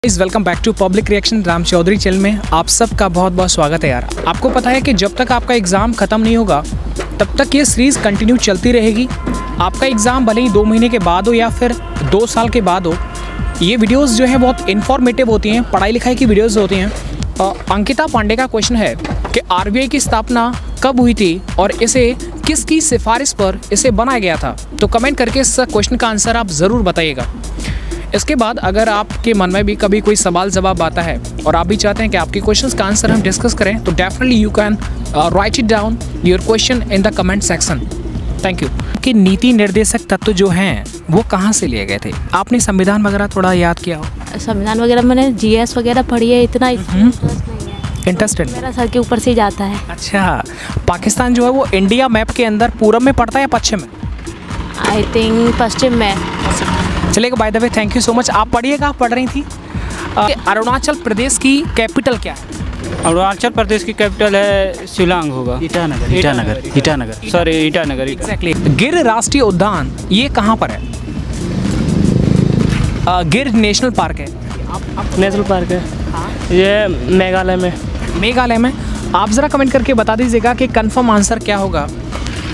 इस welcome back to public reaction Ram Chaudhary channel में आप सबका बहुत बहुत स्वागत है। यार आपको पता है कि जब तक आपका एग्ज़ाम ख़त्म नहीं होगा तब तक ये सीरीज़ कंटिन्यू चलती रहेगी। आपका एग्ज़ाम भले ही 2 महीने के बाद हो या फिर 2 साल के बाद हो, ये वीडियोस जो हैं बहुत इन्फॉर्मेटिव होती हैं, पढ़ाई लिखाई की वीडियोस होती हैं। अंकिता पांडे का क्वेश्चन है कि आरबीआई की स्थापना कब हुई थी और इसे किसकी सिफारिश पर इसे बनाया गया था। तो कमेंट करके इस क्वेश्चन का आंसर आप ज़रूर बताइएगा। इसके बाद अगर आपके मन में भी कभी कोई सवाल जवाब आता है और आप भी चाहते हैं कि आपके क्वेश्चंस का आंसर हम डिस्कस करें, तो definitely you can write it down your question in the comment section. Thank you. कि नीति निर्देशक तत्व जो हैं वो कहाँ से लिए गए थे? आपने संविधान वगैरह थोड़ा याद किया हो? संविधान वगैरह मैंने जीएस वगैरह पढ़ी है, इतना इंटरेस्टेड मेरा सर के ऊपर से ही जाता है। अच्छा, पाकिस्तान जो है वो इंडिया मैप के अंदर पूरब में पड़ता है या पश्चिम में? आई थिंक पश्चिम में। चलेगा, by the way thank you so much. आप पढ़िएगा, आप पढ़ रही थी। अरुणाचल प्रदेश की कैपिटल क्या है? अरुणाचल प्रदेश की कैपिटल है शिलांग होगा। ईटानगर। एग्जैक्टली। गिर राष्ट्रीय उद्यान ये कहाँ पर है? गिर नेशनल पार्क है। नेशनल पार्क है। ये मेघालय में। मेघालय में। आप ज़रा कमेंट करके बता दीजिएगा कि कंफर्म आंसर क्या होगा।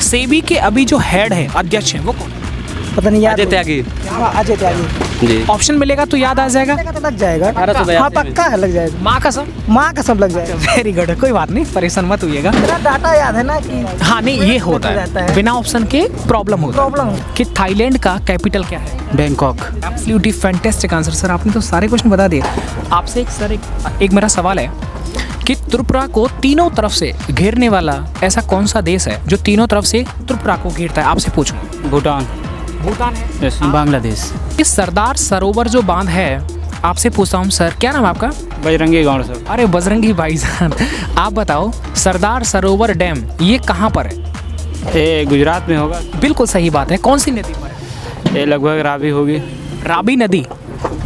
सेबी के अभी जो हेड है, अध्यक्ष हैं, वो कौन? पता नहीं, याद अजय त्यागी। अजय त्यागी जी। ऑप्शन मिलेगा तो याद आ जाएगा। तो लग जाएगा। हाँ पक्का है, लग जाएगा। माँ कसम। माँ का सब लग जाएगा। वेरी गुड, कोई बात नहीं, परेशान मत होइएगा। तेरा डाटा याद है ना कि हाँ नहीं, ये होता है बिना ऑप्शन के प्रॉब्लम होता है। कि थाईलैंड का कैपिटल क्या है? Bangkok. Absolutely fantastic answer sir, आपने तो सारे क्वेश्चन बता दिए। आपसे एक मेरा सवाल है कि त्रिपुरा को तीनों तरफ से घेरने वाला ऐसा कौन सा देश है जो तीनों तरफ से त्रिपुरा को घेरता है? आपसे पूछूं। भूटान है। बांग्लादेश। इस सरदार सरोवर जो बांध है, आपसे पूछता हूँ सर, क्या नाम है आपका? बजरंगी गाँव सर। अरे बजरंगी भाईजान, आप बताओ सरदार सरोवर डैम ये कहाँ पर है? ये गुजरात में होगा। बिल्कुल सही बात है। कौन सी नदी पर है? ये लगभग रावी होगी। रावी नदी।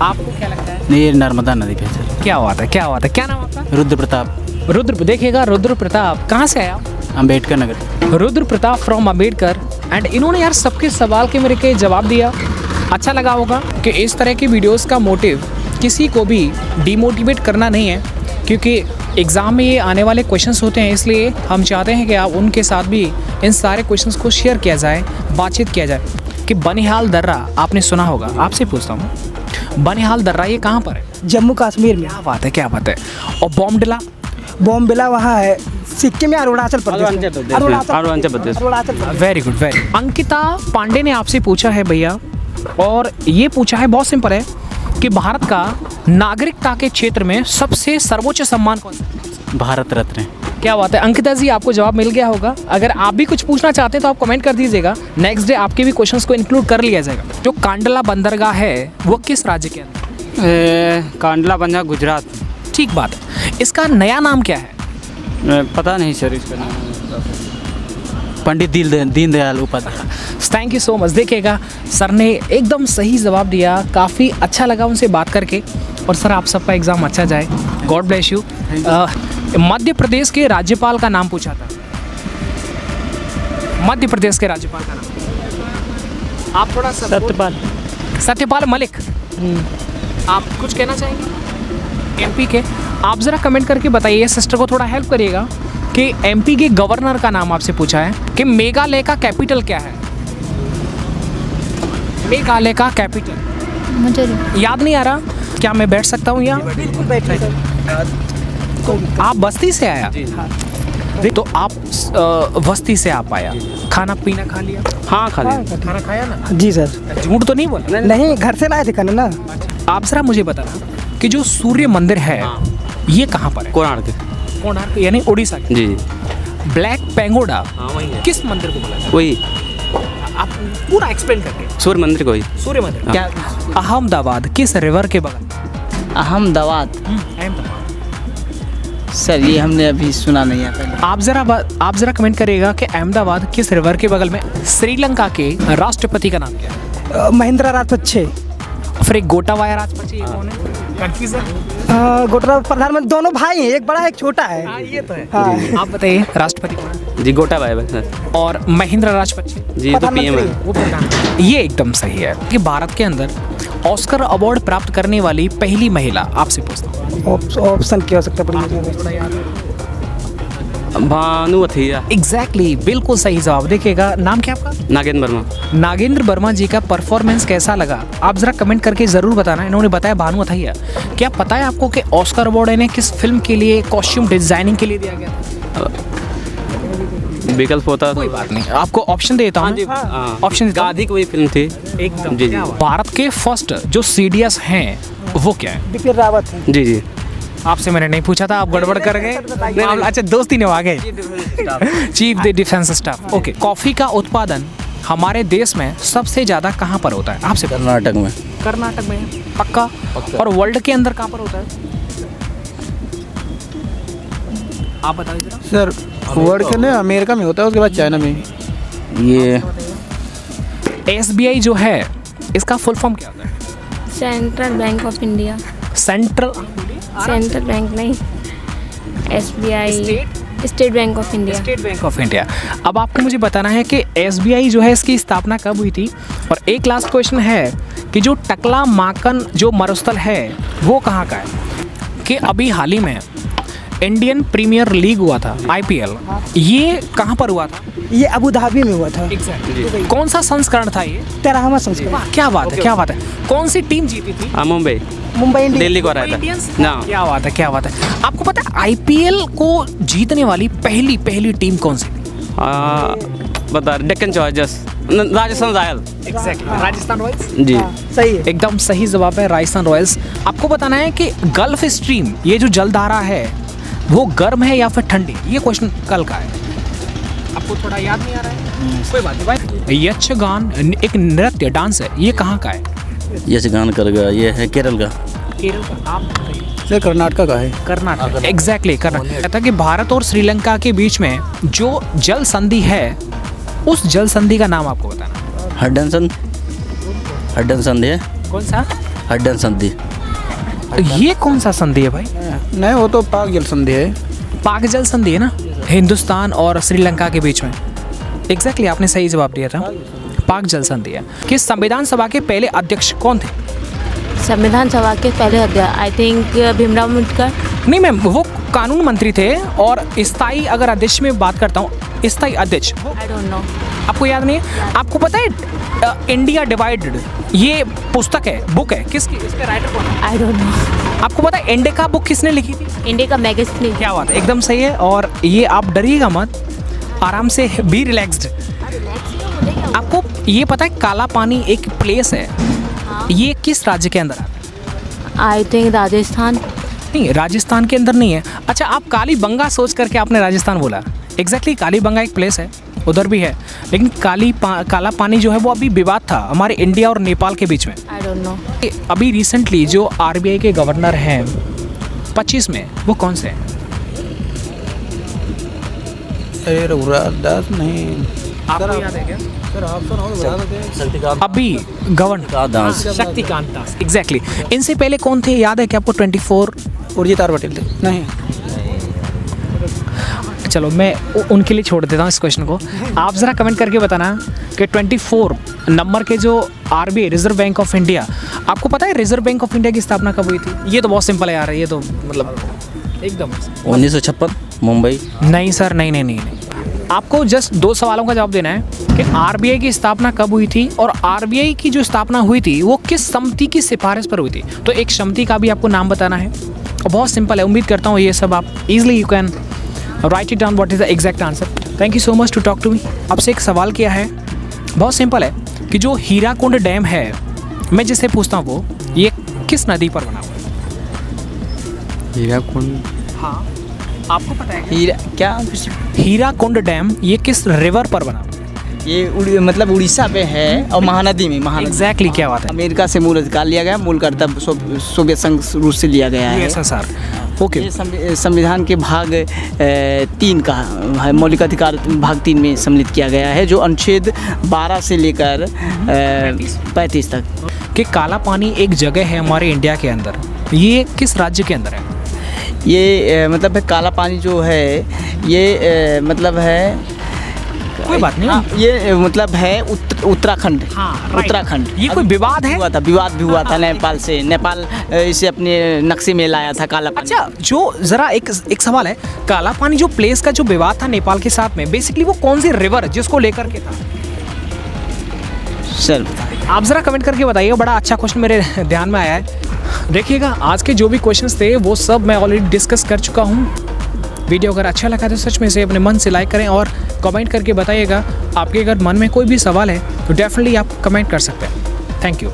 आपको क्या लगता है? नहीं, ये नर्मदा नदी पे सर। क्या बात है, क्या बात है। क्या नाम आपका? रुद्र प्रताप। रुद्र, देखिएगा रुद्र प्रताप कहाँ से आया? अम्बेडकर नगर। रुद्र प्रताप फ्रॉम अम्बेडकर। एंड इन्होंने यार सबके सवाल के मेरे के जवाब दिया। अच्छा लगा होगा कि इस तरह की वीडियोस का मोटिव किसी को भी डिमोटिवेट करना नहीं है, क्योंकि एग्ज़ाम में ये आने वाले क्वेश्चंस होते हैं, इसलिए हम चाहते हैं कि आप उनके साथ भी इन सारे क्वेश्चंस को शेयर किया जाए, बातचीत किया जाए। कि बनिहाल दर्रा आपने सुना होगा, आपसे पूछता हूँ बनिहाल दर्रा ये कहाँ पर है? जम्मू कश्मीर में। क्या बात है, क्या बात है। और बॉम्बेला वहाँ है सिक्किम में, Arunachal Pradesh. Arunachal Pradesh. Very good, very. Ankita Pandey ने आपसे पूछा है भैया, और ये पूछा है, बहुत सिंपल है, कि भारत का नागरिकता के क्षेत्र में सबसे सर्वोच्च सम्मान कौन सा है? भारत रत्न। क्या बात है अंकिता जी, आपको जवाब मिल गया होगा। अगर आप भी कुछ पूछना चाहते हैं तो आप कमेंट कर दीजिएगा, नेक्स्ट डे आपके भी क्वेश्चंस को इंक्लूड कर लिया जाएगा। जो कांडला बंदरगाह है वो किस राज्य के अंदर? कांडला बंदरगाह गुजरात। ठीक बात है। इसका नया नाम क्या है? पता नहीं सर इसका नाम। Pandit Deendayal Upadhyay. Thank you so much. देखिएगा सर ने एकदम सही जवाब दिया, काफ़ी अच्छा लगा उनसे बात करके। और सर आप सबका एग्ज़ाम अच्छा जाए, God bless you. Madhya Pradesh के राज्यपाल का नाम पूछा था। मध्य प्रदेश के राज्यपाल का नाम आप थोड़ा सत्यपाल मलिक। आप कुछ कहना चाहेंगे एमपी के? आप ज़रा कमेंट करके बताइए, सिस्टर को थोड़ा हेल्प करिएगा कि एमपी के गवर्नर का नाम आपसे पूछा है कि मेघालय का कैपिटल क्या है? मेघालय का कैपिटल मुझे याद नहीं आ रहा। क्या मैं बैठ सकता हूँ यहाँ? बिल्कुल बैठिए सर। आप बस्ती से आया? तो आप बस्ती से आप आया, खाना पीना खा लिया? हाँ खा लिया। खाना खाया ना? जी सर। झूठ तो नहीं बोला? नहीं, घर से लाए थे खाना ना। आप ज़रा मुझे बताना कि जो सूर्य मंदिर है ये कहाँ पर है? कोणार्क यानी उड़ीसा के। जी। ब्लैक पेंगोडा किस मंदिर को बोला जाता है? वही आप पूरा एक्सप्लेन करके। सूर्य मंदिर को ही। सूर्य मंदिर। हाँ। क्या अहमदाबाद किस रिवर के बगल? अहमदाबाद सर, ये हमने अभी सुना नहीं है पहले। आप जरा कमेंट करिएगा कि अहमदाबाद किस रिवर के बगल में? श्रीलंका के राष्ट्रपति का नाम क्या है? महिंद्रा राजपक्षे। फिर एक गोटाबाया राजपक्षे ये कौन है? कंफ्यूजन। गोटरा प्रधानमंत्री दोनों भाई हैं, एक बड़ा है एक छोटा है। ये तो है। हाँ। आप बताइए राष्ट्रपति कौन है? जी गोटाबाया। और महिंद्रा राजपक्षे जी तो पीएम है। वो प्रधान। ये एकदम सही है कि भारत के अंदर ऑस्कर अवार्ड प्राप्त करने वाली पहली महिला, आपसे पूछता हूँ। ऑप्शन क्या हो सकता है? भानु अथिया। एग्जैक्टली, बिल्कुल सही जवाब। देखिएगा, नाम क्या आपका? नागेंद्र वर्मा। नागेंद्र वर्मा जी का परफॉर्मेंस कैसा लगा आप ज़रा कमेंट करके ज़रूर बताना। इन्होंने बताया भानु अथैया। क्या पता है आपको कि ऑस्कर अवार्ड इन्हें किस फिल्म के लिए कॉस्ट्यूम डिजाइनिंग के लिए दिया गया था? विकल्प होता कोई बात नहीं, आपको ऑप्शन देता हूँ। ऑप्शन गांधी की वही फिल्म थी। एकदम जी, जी। भारत के फर्स्ट जो CDS हैं वो क्या है? बिपिन रावत है। जी जी। आपसे मैंने नहीं पूछा था, आप गड़बड़ कर गए। अच्छा, दोस्ती ने आ गए। Chief the defence staff. Okay, coffee का उत्पादन हमारे देश में सबसे ज़्यादा कहाँ पर होता है? आपसे कर्नाटक में। कर्नाटक में। पक्का? और वर्ल्ड के अंदर कहाँ पर होता है? आप बताइए जरा। सर वर्ल्ड के ना अमेरिका में होता है, उसके बाद चाइना में। ये SBI जो है इसका फुल फॉर्म क्या होता है? Central bank of India. Central central bank नहीं, SBI state bank of India. State bank of India. अब आपको मुझे बताना है कि SBI जो है इसकी स्थापना कब हुई थी? और एक लास्ट क्वेश्चन है कि जो टकला माकन जो मरुस्थल है वो कहाँ का है? कि अभी हाल ही में इंडियन प्रीमियर लीग हुआ था, IPL, ये कहाँ पर हुआ था? ये अबू धाबी में हुआ था। एग्जैक्टली। कौन सा संस्करण था ये? 13वां संस्करण। वाह, क्या बात है, क्या बात है। कौन सी टीम जीती थी? मुंबई। मुंबई इंडियंस। दिल्ली को हराया था इंडियंस? ना। क्या बात है, क्या बात है। आपको पता है IPL को जीतने वाली पहली टीम कौन सी थी? बता, Deccan Chargers, Rajasthan Royals. Exactly, Rajasthan Royals. जी। सही है। एकदम सही जवाब है, राजस्थान रॉयल्स। आपको बताना है कि गल्फ स्ट्रीम, ये जो जलधारा है वो गर्म है या फिर ठंडी? ये क्वेश्चन कल का है, आपको थोड़ा याद नहीं आ रहा है? कोई बात नहीं भाई। यक्षगान एक नृत्य डांस है, ये कहाँ का है? यक्षगान कर गया, ये है केरल का। केरल का। आप बताइए। सर कर्नाटक का है। कर्नाटक। एग्जैक्टली, कर्नाटक। कहता कि भारत और श्रीलंका के बीच में जो जल संधि है उस जल संधि का नाम आपको बताना। हड्डन संधि है। कौन सा? हड्डन संधि। ये कौन सा संधि है भाई? नहीं, वो तो पाक जल संधि है। पाक जल संधि है ना, हिंदुस्तान और श्रीलंका के बीच में। एग्जैक्टली, आपने सही जवाब दिया था, पाक जल संधि है। कि संविधान सभा के पहले अध्यक्ष कौन थे? संविधान सभा के पहले अध्यक्ष आई थिंक भीमराव अम्बेडकर। नहीं मैम, वो कानून मंत्री थे। और स्थायी अगर अध्यक्ष में बात करता हूँ, स्थायी अध्यक्ष आई डोंट नो। आपको याद नहीं है? आपको पता है इंडिया डिवाइडेड ये पुस्तक है, बुक है, किसकी? इसके राइटर कौन है? I don't know. आपको पता है इंडिका बुक किसने लिखी थी? इंडिया का मैगजीन। क्या बात है, एकदम सही है। और ये आप डरिएगा मत, आराम से बी रिलैक्स्ड। आपको ये पता है काला पानी एक प्लेस है, ये किस राज्य के अंदर आता है? I think Rajasthan. नहीं, राजस्थान के अंदर नहीं है। अच्छा, आप कालीबंगा सोच करके आपने राजस्थान बोला। एग्जैक्टली, कालीबंगा एक प्लेस है, उधर भी है। लेकिन काला पानी जो है वो अभी विवाद था हमारे इंडिया और नेपाल के बीच में। I don't know. अभी रिसेंटली जो RBI के गवर्नर हैं 25 में, वो कौन से हैं? अरे रघुराज दास नहीं। आपको याद है क्या? सर आप सुनाओ। अभी गवर्नर शक्तिकांत दास। एग्जैक्टली। इनसे पहले कौन थे, याद है क्या आपको? 24 उर्जित आर पटेल थे। नहीं। चलो मैं उनके लिए छोड़ देता हूँ इस क्वेश्चन को। आप ज़रा कमेंट करके बताना कि 24 नंबर के जो RBI reserve bank of India, आपको पता है रिजर्व बैंक ऑफ इंडिया की स्थापना कब हुई थी? ये तो बहुत सिंपल है यार, ये तो मतलब एकदम 1956 मुंबई। नहीं सर, नहीं। आपको जस्ट 2 सवालों का जवाब देना है कि RBI की स्थापना कब हुई थी और RBI की जो स्थापना हुई थी वो किस समिति की सिफारिश पर हुई थी। तो एक समिति का भी आपको नाम बताना है और बहुत सिंपल है। उम्मीद करता हूँ ये सब आप easily you can write it down what is the exact answer. Thank you so much to talk to me. आपसे एक सवाल किया है, बहुत सिंपल है कि जो हीराकुंड डैम है, मैं जिसे पूछता हूँ वो ये किस नदी पर बना हुआ है? हीराकुंड। हाँ, आपको पता है हीरा क्या? हीराकुंड डैम ये किस रिवर पर बना हुआ है? ये मतलब उड़ीसा पे है और महानदी में। एग्जैक्टली, क्या बात है। अमेरिका से मूल अधिकार लिया गया, मूल कर्ता सोवियत संघ रूस से लिया गया है। USSR। ओके। ये संविधान के भाग 3 का मौलिक अधिकार भाग 3 में सम्मिलित किया गया है, जो अनुच्छेद 12 से लेकर 35 तक। कि काला पानी एक जगह है हमारे इंडिया के अंदर, ये किस राज्य के अंदर है? ये मतलब है काला पानी जो है ये मतलब है कोई बात नहीं। हाँ, ये मतलब है उत्तराखंड। हाँ, right। उत्तराखंड। ये कोई विवाद है? विवाद भी हुआ था नेपाल से। नेपाल इसे अपने नक्शे में लाया था काला पानी। अच्छा, जो ज़रा एक सवाल है, काला पानी जो प्लेस का जो विवाद था नेपाल के साथ में, बेसिकली वो कौन सी रिवर जिसको लेकर के था? सर आप ज़रा कमेंट करके बताइए, बड़ा अच्छा क्वेश्चन मेरे ध्यान में आया है। देखिएगा, आज के जो भी क्वेश्चंस थे वो सब मैं ऑलरेडी डिस्कस कर चुका हूँ। वीडियो अगर अच्छा लगा तो सच में से अपने मन से लाइक करें और कमेंट करके बताइएगा। आपके अगर मन में कोई भी सवाल है तो डेफिनेटली आप कमेंट कर सकते हैं। Thank you.